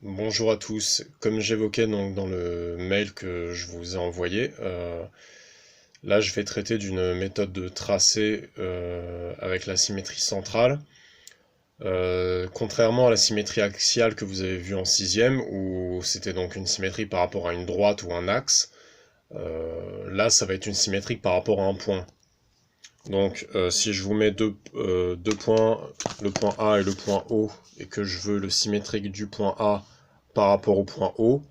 Bonjour à tous. Comme j'évoquais donc dans le mail que je vous ai envoyé, là je vais traiter d'une méthode de tracé avec la symétrie centrale. Contrairement à la symétrie axiale que vous avez vue en sixième, où c'était donc une symétrie par rapport à une droite ou un axe, là ça va être une symétrie par rapport à un point. Donc si je vous mets deux points, le point A et le point O, et que je veux le symétrique du point A par rapport au point O,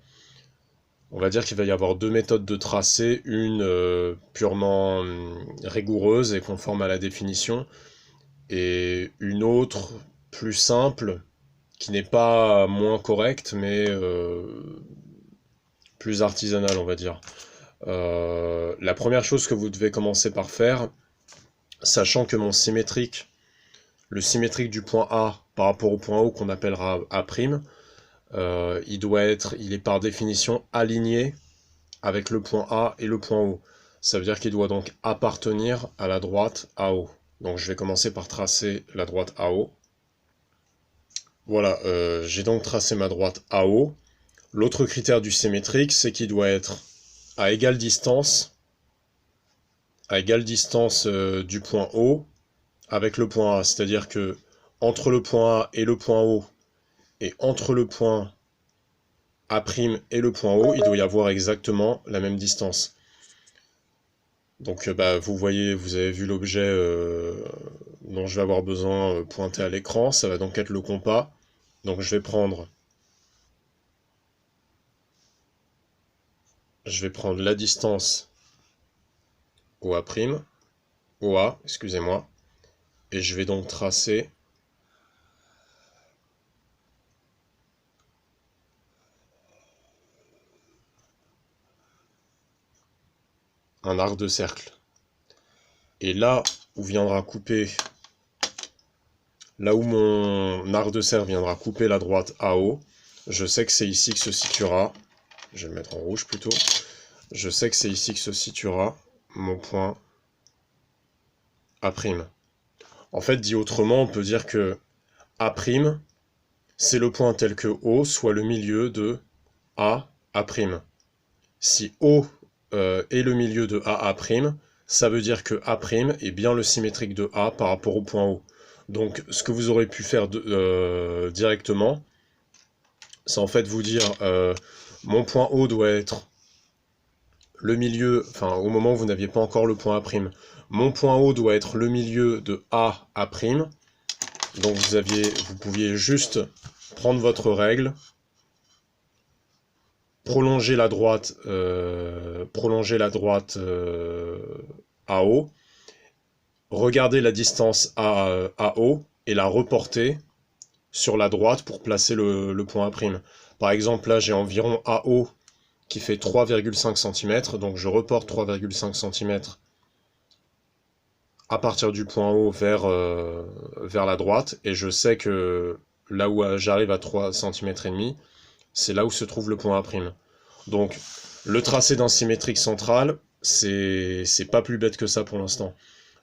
on va dire qu'il va y avoir deux méthodes de tracé, une purement rigoureuse et conforme à la définition, et une autre plus simple, qui n'est pas moins correcte, mais plus artisanale, on va dire. La première chose que vous devez commencer par faire, sachant que mon symétrique, le symétrique du point A par rapport au point O qu'on appellera A', il est par définition aligné avec le point A et le point O. Ça veut dire qu'il doit donc appartenir à la droite AO. Donc je vais commencer par tracer la droite AO. Voilà, j'ai donc tracé ma droite AO. L'autre critère du symétrique, c'est qu'il doit être à égale distance du point O avec le point A. C'est-à-dire que entre le point A et le point O, et entre le point A' et le point O, il doit y avoir exactement la même distance. Donc vous voyez, vous avez vu l'objet dont je vais avoir besoin pointé à l'écran, ça va donc être le compas. Donc je vais prendre la distance OA, excusez-moi, et je vais donc tracer un arc de cercle. Et là où mon arc de cercle viendra couper la droite AO, je sais que c'est ici que se situera, je vais le mettre en rouge plutôt, je sais que c'est ici que se situera mon point A'. En fait, dit autrement, on peut dire que A', c'est le point tel que O soit le milieu de A'. Si O est le milieu de A', ça veut dire que A' est bien le symétrique de A par rapport au point O. Donc ce que vous aurez pu faire directement, c'est en fait vous dire mon point O doit être le milieu, enfin au moment où vous n'aviez pas encore le point A', mon point O doit être le milieu de A'. Donc vous pouviez juste prendre votre règle, prolonger la droite AO, regarder la distance AO et la reporter sur la droite pour placer le point A'. Par exemple, là j'ai environ AO qui fait 3,5 cm, donc je reporte 3,5 cm à partir du point O vers la droite, et je sais que là où j'arrive à 3,5 cm, c'est là où se trouve le point A'. Donc, le tracé d'un symétrique central, c'est pas plus bête que ça pour l'instant.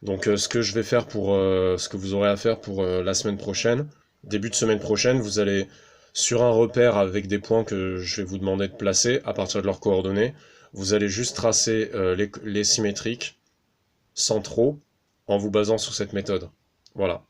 Donc, ce que vous aurez à faire pour la semaine prochaine, début de semaine prochaine, vous allez sur un repère avec des points que je vais vous demander de placer à partir de leurs coordonnées, vous allez juste tracer les symétriques centraux en vous basant sur cette méthode. Voilà.